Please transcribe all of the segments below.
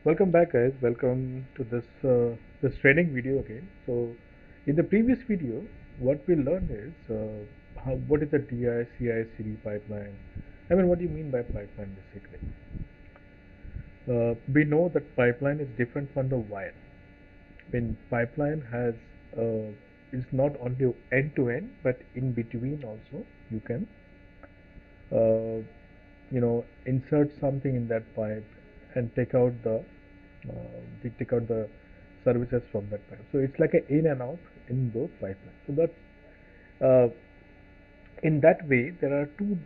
Welcome back, guys. Welcome to this training video again. So, in the previous video, what we learned is what is the DI, CI, CD pipeline. I mean, what do you mean by pipeline basically? We know that pipeline is different from the wire. When pipeline has is not only end to end, but in between also you can uh, insert something in that pipe and take out the services from that pipe. So it's like a in and out in those pipelines. So that's uh, in that way there are two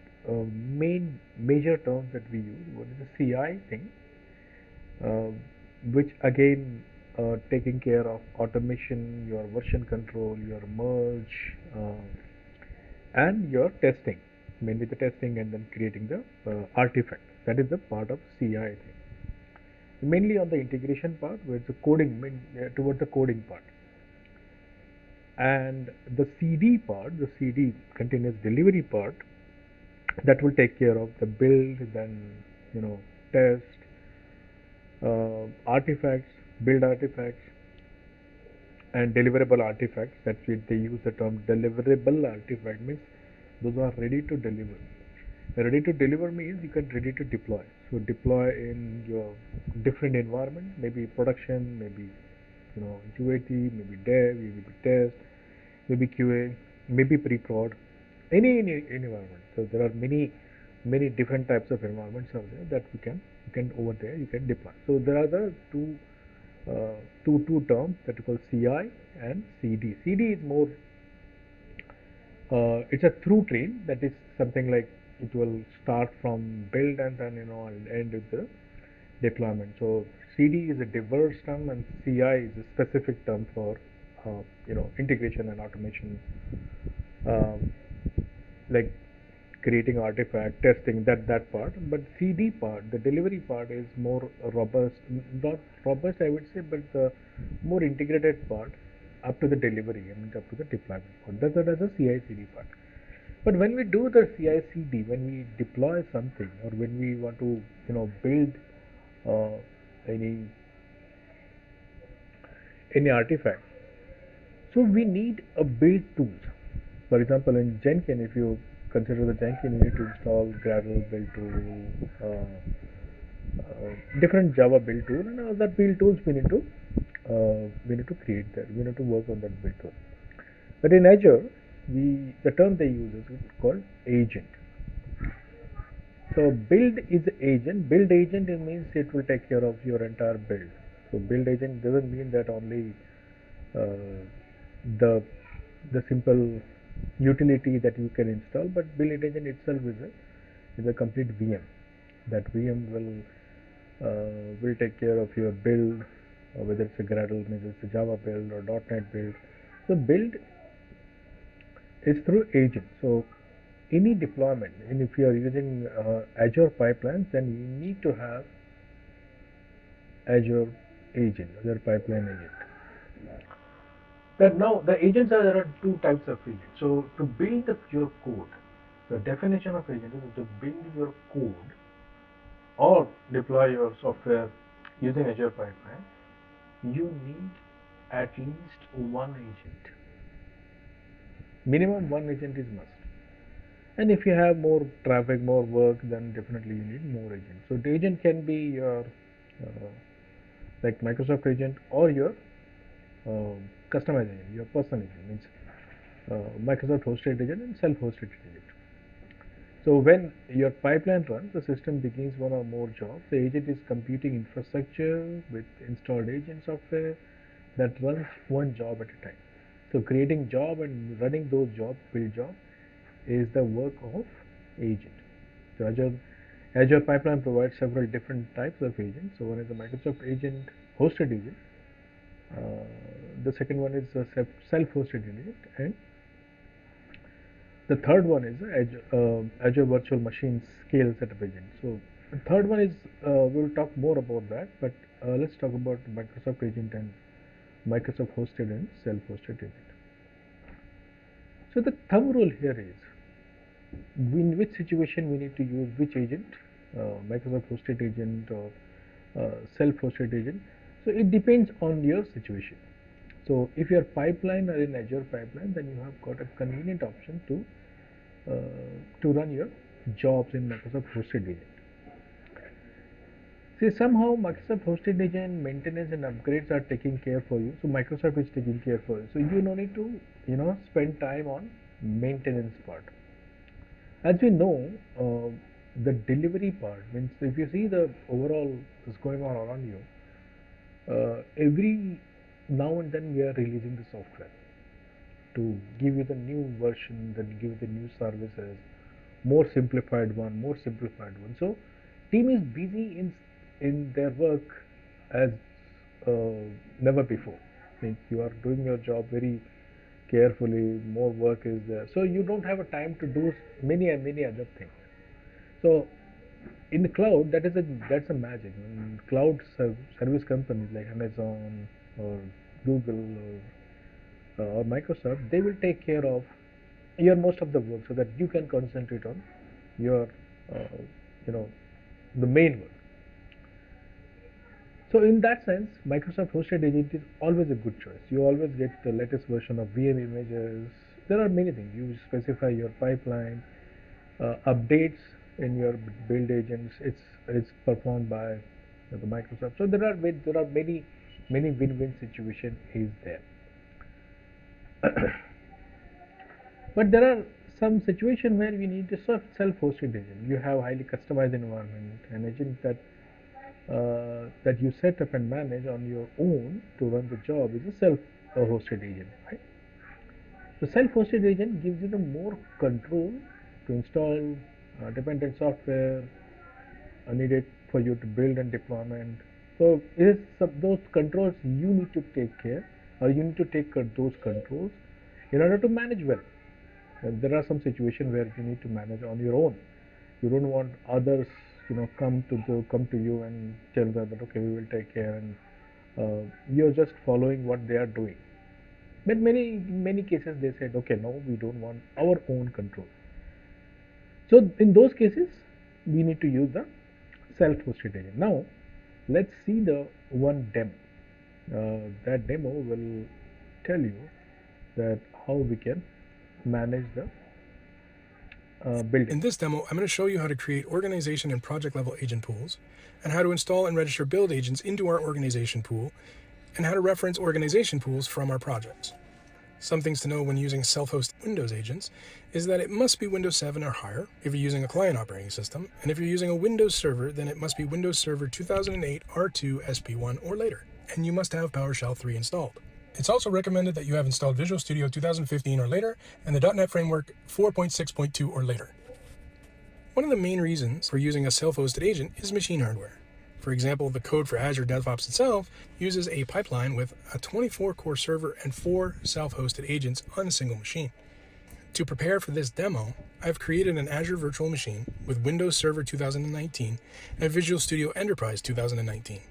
major terms that we use. One is the CI thing, uh, which again taking care of automation, your version control, your merge, and your testing, mainly the testing and then creating the artifact. That is the part of CI thing. Mainly on the integration part, where it's the coding, towards the coding part. And the CD part, the CD continuous delivery part, that will take care of the build, then test, artifacts, build artifacts, and deliverable artifacts. They use the term deliverable artifact, means those are ready to deliver. Ready to deliver means you can ready to deploy. So deploy in your different environment, maybe production, maybe UAT, maybe dev, maybe test, maybe QA, maybe pre-prod, any environment. So there are many different types of environments out there that you can over there you can deploy. So there are the two terms that are called CI and CD. CD is more it's a through train, that is something like it will start from build and then and end with the deployment. So CD is a diverse term and CI is a specific term for integration and automation, um, like creating artifact testing, that part. But CD part, the delivery part, is more robust, not robust I would say, but the more integrated part up to the delivery, I mean up to the deployment part. That's a CI CD part. But when we do the CI CD, when we deploy something or when we want to build uh, any artifact, so we need a build tools. For example, in Jenkins, if you consider the Jenkins, you need to install Gradle build tool, different Java build tool, and all that build tools we need to create that. We need to work on that build tool. But in Azure, the term they use is called agent. So build is agent. Build agent, it means it will take care of your entire build. So build agent doesn't mean that only uh, the simple utility that you can install, but build agent itself is a complete VM. That VM will take care of your build, whether it's a Gradle, whether it's a Java build or .NET build. So build is through agent. So any deployment, and if you are using Azure pipelines, then you need to have Azure agent, Azure pipeline agent. That now the agents are, there are two types of agents. So to build your code, the definition of agent is to build your code or deploy your software using Azure pipeline. You need at least one agent. Minimum one agent is must. And if you have more traffic, more work, then definitely you need more agents. So the agent can be your like Microsoft agent or your customized agent, your personal agent, means Microsoft hosted agent and self-hosted agent. So when your pipeline runs, the system begins one or more jobs. The agent is computing infrastructure with installed agent software that runs one job at a time. So creating job and running those jobs, build job, is the work of agent. So Azure Pipeline provides several different types of agents. So one is the Microsoft agent, hosted agent. Uh, the second one is a self-hosted agent, and the third one is Azure Virtual Machine Scale Setup agent. So the third one is we'll talk more about that, but let's talk about Microsoft agent and Microsoft hosted and self-hosted agent. So the thumb rule here is in which situation we need to use which agent, Microsoft hosted agent or self-hosted agent. So it depends on your situation. So if your pipeline are in Azure pipeline, then you have got a convenient option to run your jobs in Microsoft Hosted Agent. See, somehow Microsoft Hosted Agent maintenance and upgrades are taking care for you. So Microsoft is taking care for you. So you don't need to, spend time on maintenance part. As we know, the delivery part means if you see the overall is going on around you, every now and then we are releasing the software to give you the new version, then give you the new services, more simplified one. So team is busy in their work as never before. Means you are doing your job very carefully. More work is there, so you don't have a time to do many and many other things. So in the cloud, that's a magic. And cloud service companies like Amazon or Google or Microsoft, they will take care of your most of the work so that you can concentrate on your you know the main work. So in that sense, Microsoft Hosted Agent is always a good choice. You always get the latest version of VM images. There are many things. You specify your pipeline, updates in your build agents. It's performed by the Microsoft. So there are many win-win situation is there. But there are some situation where we need a self-hosted agent. You have highly customized environment, an agent that you set up and manage on your own to run the job is a self-hosted agent, right? The self-hosted agent gives you the more control to install dependent software needed for you to build and deployment. So it is those controls you need to take care, or you need to take those controls in order to manage well. And there are some situations where you need to manage on your own. You don't want others, come to you and tell them that okay, we will take care, and you're just following what they are doing. But many cases they said, okay, no, we don't want our own control. So in those cases, we need to use the self-hosted agent. Now, let's see the one demo. That demo will tell you that how we can manage the building. In this demo, I'm going to show you how to create organization and project level agent pools, and how to install and register build agents into our organization pool, and how to reference organization pools from our projects. Some things to know when using self-hosted Windows agents is that it must be Windows 7 or higher if you're using a client operating system, and if you're using a Windows server, then it must be Windows Server 2008 R2 SP1 or later, and you must have PowerShell 3 installed. It's also recommended that you have installed Visual Studio 2015 or later, and the .NET Framework 4.6.2 or later. One of the main reasons for using a self-hosted agent is machine hardware. For example, the code for Azure DevOps itself uses a pipeline with a 24-core server and 4 self-hosted agents on a single machine. To prepare for this demo, I've created an Azure virtual machine with Windows Server 2019 and Visual Studio Enterprise 2019.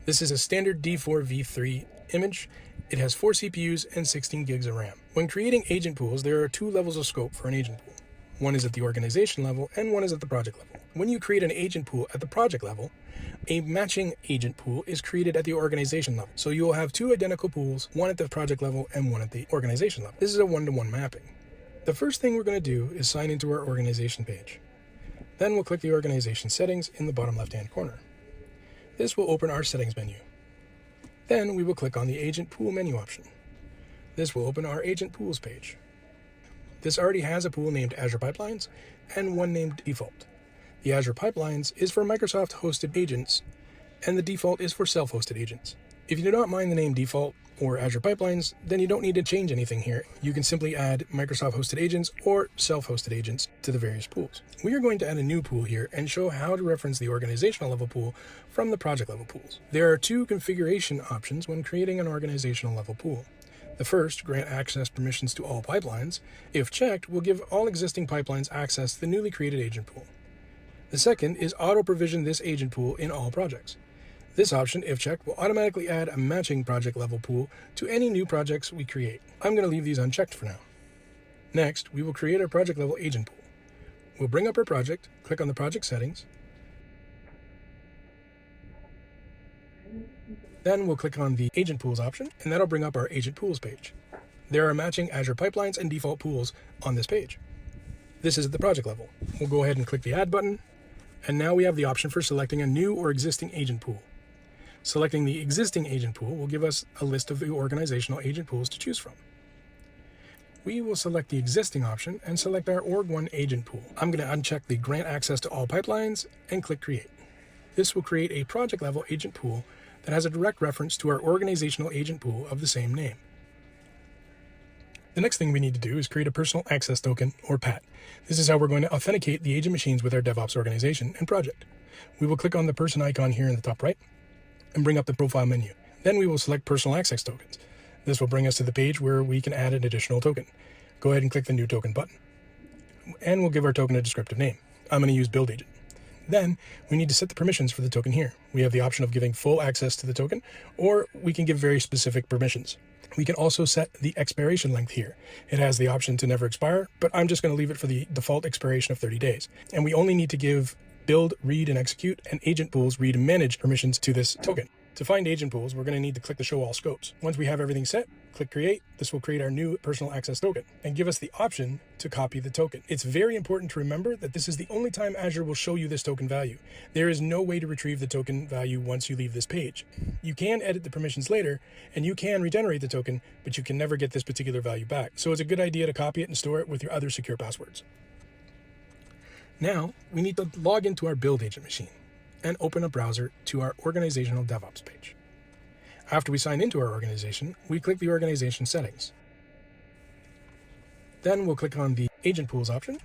This is a standard D4v3 image. It has 4 CPUs and 16 gigs of RAM. When creating agent pools, there are 2 levels of scope for an agent pool. One is at the organization level and one is at the project level. When you create an agent pool at the project level, a matching agent pool is created at the organization level. So you will have 2 identical pools, one at the project level and one at the organization level. This is a one-to-one mapping. The first thing we're going to do is sign into our organization page. Then we'll click the organization settings in the bottom left-hand corner. This will open our settings menu. Then we will click on the agent pool menu option. This will open our agent pools page. This already has a pool named Azure Pipelines and one named Default. The Azure Pipelines is for Microsoft hosted agents, and the default is for self-hosted agents. If you do not mind the name Default or Azure Pipelines, then you don't need to change anything here. You can simply add Microsoft hosted agents or self-hosted agents to the various pools. We are going to add a new pool here and show how to reference the organizational level pool from the project level pools. There are 2 configuration options when creating an organizational level pool. The first, grant access permissions to all pipelines. If checked, will give all existing pipelines access to the newly created agent pool. The second is auto-provision this agent pool in all projects. This option, if checked, will automatically add a matching project level pool to any new projects we create. I'm going to leave these unchecked for now. Next, we will create our project level agent pool. We'll bring up our project, click on the project settings, Then we'll click on the Agent Pools option, and that'll bring up our Agent Pools page. There are matching Azure pipelines and default pools on this page. This is at the project level. We'll go ahead and click the Add button, and now we have the option for selecting a new or existing agent pool. Selecting the existing agent pool will give us a list of the organizational agent pools to choose from. We will select the existing option and select our Org1 agent pool. I'm going to uncheck the Grant Access to All Pipelines and click Create. This will create a project level agent pool that has a direct reference to our organizational agent pool of the same name. The next thing we need to do is create a personal access token, or PAT. This is how we're going to authenticate the agent machines with our DevOps organization and project. We will click on the person icon here in the top right and bring up the profile menu. Then we will select personal access tokens. This will bring us to the page where we can add an additional token. Go ahead and click the new token button. And we'll give our token a descriptive name. I'm going to use build agent. Then we need to set the permissions for the token here. We have the option of giving full access to the token, or we can give very specific permissions. We can also set the expiration length here. It has the option to never expire, but I'm just going to leave it for the default expiration of 30 days. And we only need to give build, read, and execute, and agent pools read and manage permissions to this token. To find agent pools, we're going to need to click the Show All Scopes. Once we have everything set, click Create. This will create our new personal access token and give us the option to copy the token. It's very important to remember that this is the only time Azure will show you this token value. There is no way to retrieve the token value once you leave this page. You can edit the permissions later, and you can regenerate the token, but you can never get this particular value back. So it's a good idea to copy it and store it with your other secure passwords. Now, we need to log into our build agent machine and open a browser to our organizational DevOps page. After we sign into our organization, we click the organization settings. Then we'll click on the agent pools option,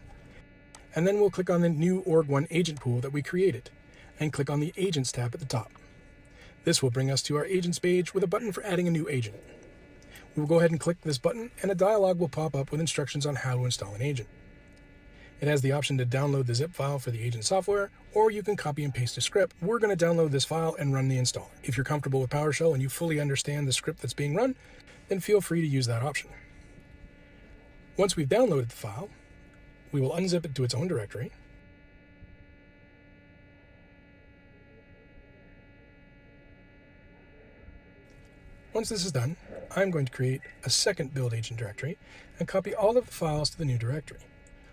and then we'll click on the new Org1 agent pool that we created, and click on the agents tab at the top. This will bring us to our agents page with a button for adding a new agent. We will go ahead and click this button, and a dialog will pop up with instructions on how to install an agent. It has the option to download the zip file for the agent software, or you can copy and paste a script. We're going to download this file and run the installer. If you're comfortable with PowerShell and you fully understand the script that's being run, then feel free to use that option. Once we've downloaded the file, we will unzip it to its own directory. Once this is done, I'm going to create a second build agent directory and copy all of the files to the new directory,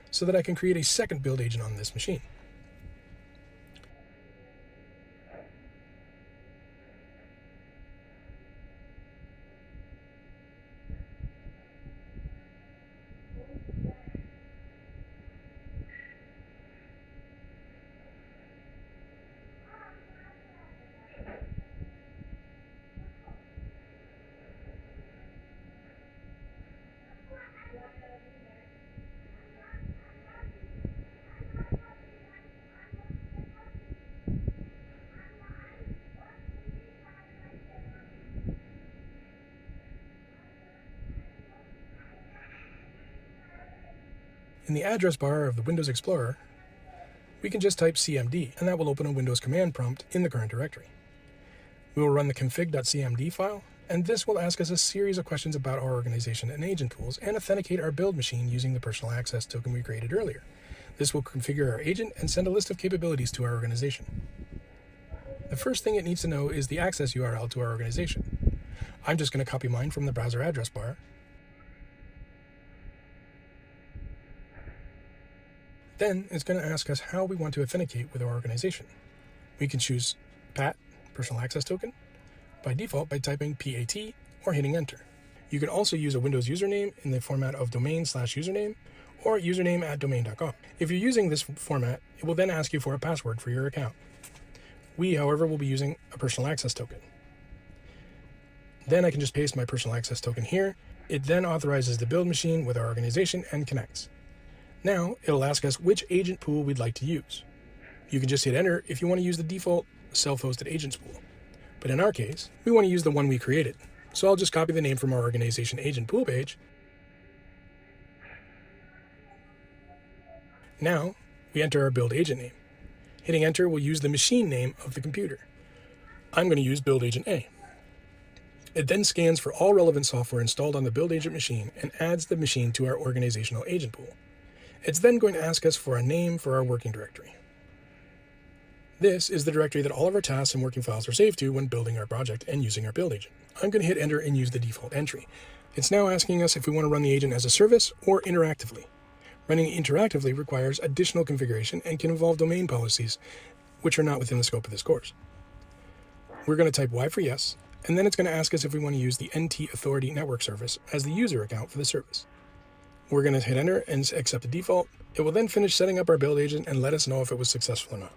so that I can create a second build agent on this machine. In the address bar of the Windows Explorer, we can just type cmd, and that will open a Windows command prompt in the current directory. We will run the config.cmd file, and this will ask us a series of questions about our organization and agent pools and authenticate our build machine using the personal access token we created earlier. This will configure our agent and send a list of capabilities to our organization. The first thing it needs to know is the access URL to our organization. I'm just going to copy mine from the browser address bar. Then it's going to ask us how we want to authenticate with our organization. We can choose PAT, personal access token, by default by typing PAT or hitting enter. You can also use a Windows username in the format of domain/username or username@domain.com. If you're using this format, it will then ask you for a password for your account. We, however, will be using a personal access token. Then I can just paste my personal access token here. It then authorizes the build machine with our organization and connects. Now, it'll ask us which agent pool we'd like to use. You can just hit enter if you want to use the default self-hosted agents pool. But in our case, we want to use the one we created. So I'll just copy the name from our organization agent pool page. Now, we enter our build agent name. Hitting enter will use the machine name of the computer. I'm going to use build agent A. It then scans for all relevant software installed on the build agent machine and adds the machine to our organizational agent pool. It's then going to ask us for a name for our working directory. This is the directory that all of our tasks and working files are saved to when building our project and using our build agent. I'm going to hit enter and use the default entry. It's now asking us if we want to run the agent as a service or interactively. Running interactively requires additional configuration and can involve domain policies, which are not within the scope of this course. We're going to type Y for yes, and then it's going to ask us if we want to use the NT Authority Network service as the user account for the service. We're going to hit enter and accept the default. It will then finish setting up our build agent and let us know if it was successful or not.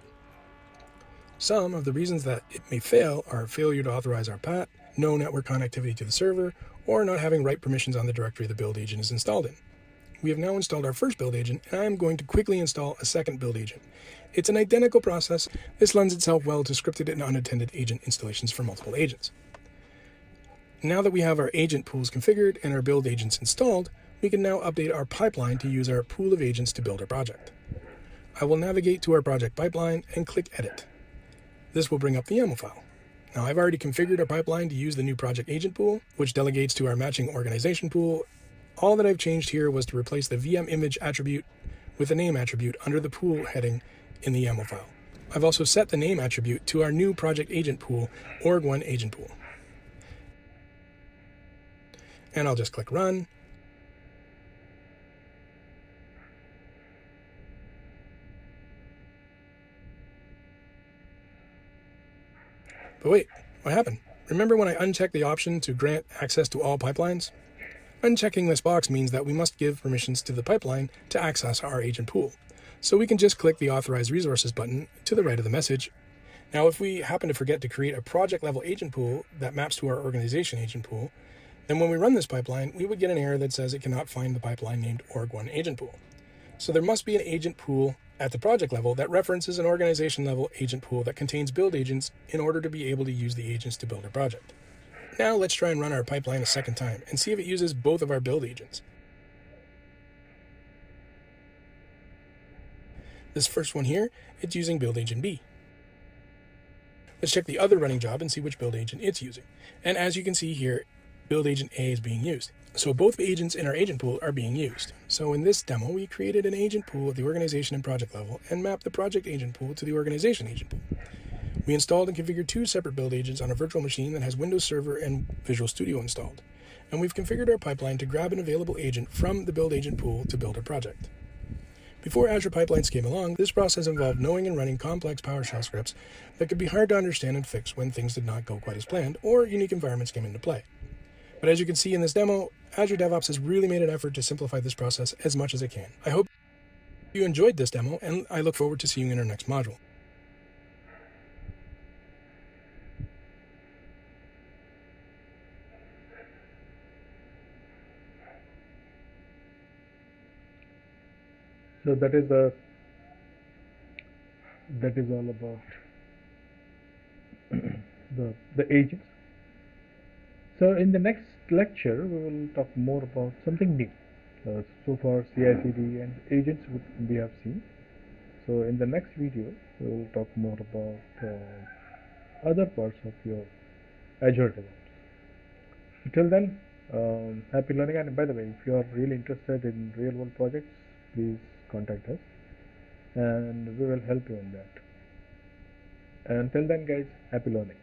Some of the reasons that it may fail are failure to authorize our PAT, no network connectivity to the server, or not having right permissions on the directory the build agent is installed in. We have now installed our first build agent, and I am going to quickly install a second build agent. It's an identical process. This lends itself well to scripted and unattended agent installations for multiple agents. Now that we have our agent pools configured and our build agents installed, we can now update our pipeline to use our pool of agents to build our project. I will navigate to our project pipeline and click Edit. This will bring up the YAML file. Now, I've already configured our pipeline to use the new project agent pool, which delegates to our matching organization pool. All that I've changed here was to replace the VM image attribute with the name attribute under the pool heading in the YAML file. I've also set the name attribute to our new project agent pool, org1 agent pool. And I'll just click Run. But wait, what happened? Remember when I unchecked the option to grant access to all pipelines? Unchecking this box means that we must give permissions to the pipeline to access our agent pool. So we can just click the Authorize Resources button to the right of the message. Now, if we happen to forget to create a project level agent pool that maps to our organization agent pool, then when we run this pipeline, we would get an error that says it cannot find the pipeline named org1 agent pool. So there must be an agent pool at the project level that references an organization level agent pool that contains build agents in order to be able to use the agents to build our project. Now let's try and run our pipeline a second time and see if it uses both of our build agents. This first one here, it's using build agent B. Let's check the other running job and see which build agent it's using. And as you can see here, build agent A is being used. So both agents in our agent pool are being used. So in this demo, we created an agent pool at the organization and project level and mapped the project agent pool to the organization agent pool. We installed and configured two separate build agents on a virtual machine that has Windows Server and Visual Studio installed. And we've configured our pipeline to grab an available agent from the build agent pool to build our project. Before Azure Pipelines came along, this process involved knowing and running complex PowerShell scripts that could be hard to understand and fix when things did not go quite as planned or unique environments came into play. But as you can see in this demo, Azure DevOps has really made an effort to simplify this process as much as it can. I hope you enjoyed this demo, and I look forward to seeing you in our next module. So that is all about the agents. So in the next lecture, we will talk more about something new. So far, CI/CD and agents we have seen. So in the next video, we will talk more about other parts of your Azure DevOps. Till then, happy learning. And by the way, if you are really interested in real-world projects, please contact us, and we will help you in that. Until then, guys, happy learning.